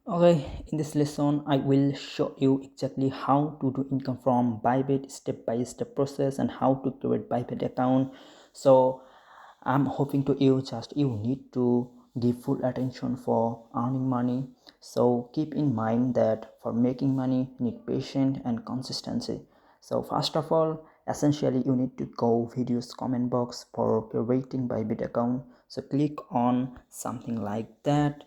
Okay, in this lesson, I will show you exactly how to do income from ByBit step-by-step process and how to create ByBit account. So I'm hoping to you need to give full attention for earning money. So keep in mind that for making money, you need patience and consistency. So first of all, essentially you need to go videos comment box for creating ByBit account. So click on something like that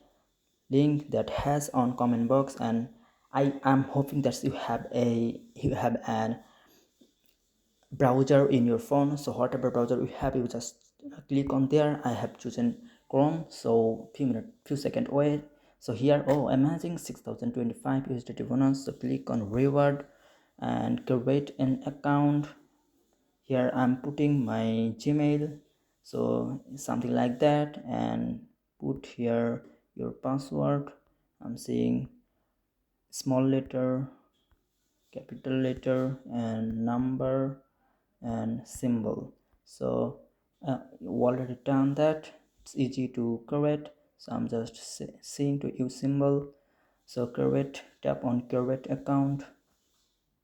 link that has on comment box, and I am hoping that you have an browser in your phone. So whatever browser you have, you just click on there. I have chosen Chrome, so few second wait. So here, oh amazing, 6025 USDT bonus. So click on reward and create an account. Here I'm putting my Gmail, so something like that, and put here your password. I'm saying small letter, capital letter, and number and symbol. So you already done that. It's easy to create, so I'm just saying to use symbol. So create, tap on create account,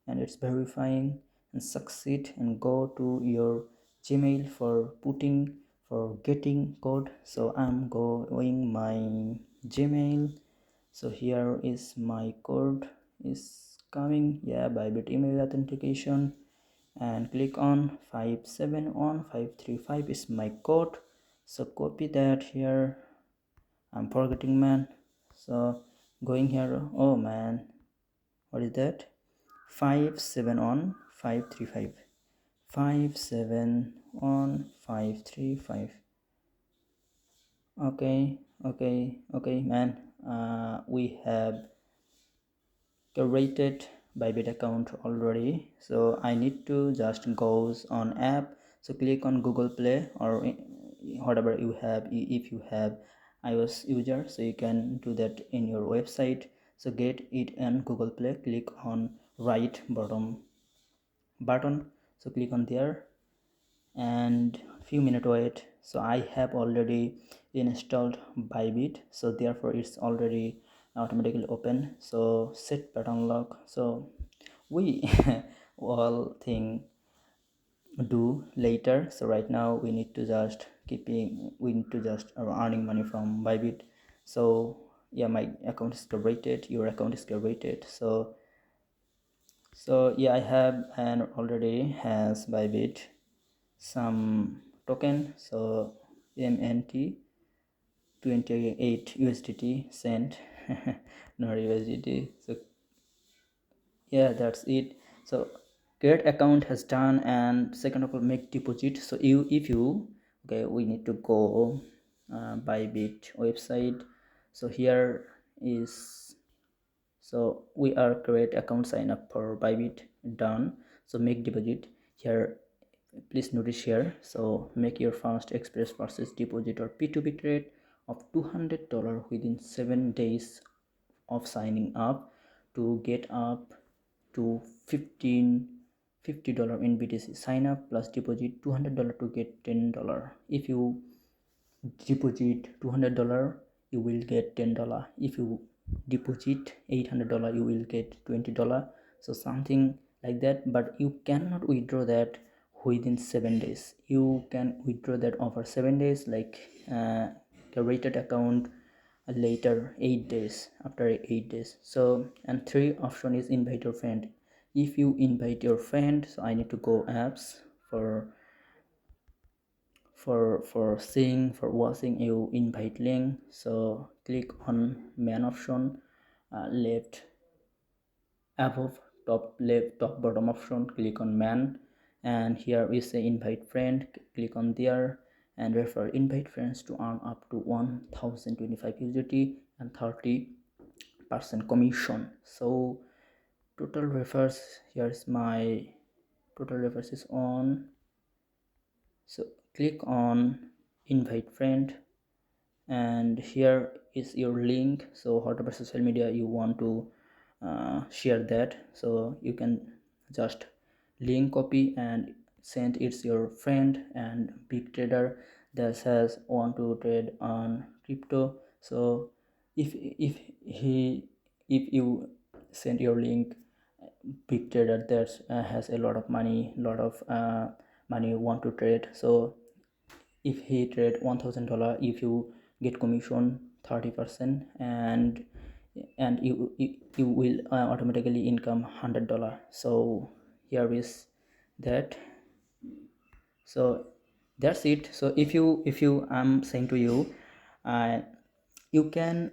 and it's verifying, and succeed and go to your Gmail for getting code. So I'm going my Gmail. So here is my code is coming. Yeah, ByBit email authentication, and click on 571 535 is my code. So copy that here. I'm forgetting, man. So going here, oh man, what is that? 571 535 571 535. Okay man. We have created ByBit account already, so I need to just goes on app. So click on Google Play or whatever you have. If you have iOS user, so you can do that in your website. So get it in Google Play, click on right bottom button, so click on there and few minutes wait. So I have already installed ByBit, so therefore it's already automatically open. So set pattern lock, so we all thing do later. So right now we need to just earning money from ByBit. So yeah, my account is created, your account is created. So yeah, I have and already has ByBit some token. So MNT 28 USDT cent not USDT. So yeah, that's it. So create account has done, and second of all, make deposit. So if you okay, we need to go ByBit website. So here is, so we are create account, sign up for ByBit, done. So make deposit here, please notice here. So make your first express purchase deposit or P2P trade of $200 within 7 days of signing up to get up to $50 in BTC. Sign up plus deposit $200 to get $10. If you deposit $200, you will get $10. If you deposit $800, you will get $20. So something like that, but you cannot withdraw that within 7 days. You can withdraw that over 7 days, like the rated account later 8 days, after 8 days. So and three option is invite your friend. If you invite your friend, so I need to go apps for seeing, for watching you invite link. So click on main option, left above, top left, top bottom option, click on man, and here we say invite friend, click on there and refer invite friends to earn up to 1025 USDT and 30% commission. So total refers, here's my total refers is on. So click on invite friend, and here is your link. So whatever social media you want to share that, so you can just link copy and send it's your friend and big trader that says want to trade on crypto. So if you send your link, big trader that has a lot of money, money want to trade. So if he trade $1000, if you get commission 30%, and you will automatically income $100. So here is that. So that's it. So if you I'm saying to you, uh, you can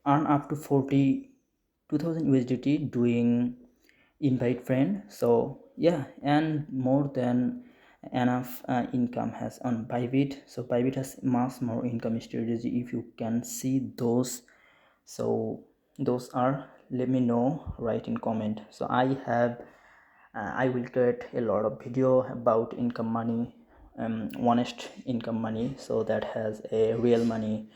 earn up to 42,000 USDT doing invite friend. So yeah, and more than enough income has on ByBit. So ByBit has much more income strategy if you can see those. So those are, let me know, write in comment. So I will create a lot of video about income money, honest income money, so that has a real money.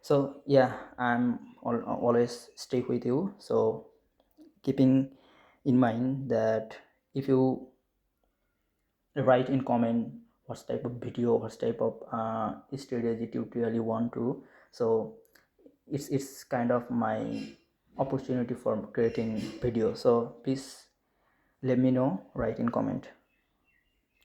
So yeah, I'm always stay with you. So keeping in mind that if you write in comment what type of video, what type of strategy tutorial you want to, so it's kind of my opportunity for creating video. So please let me know, write in comment.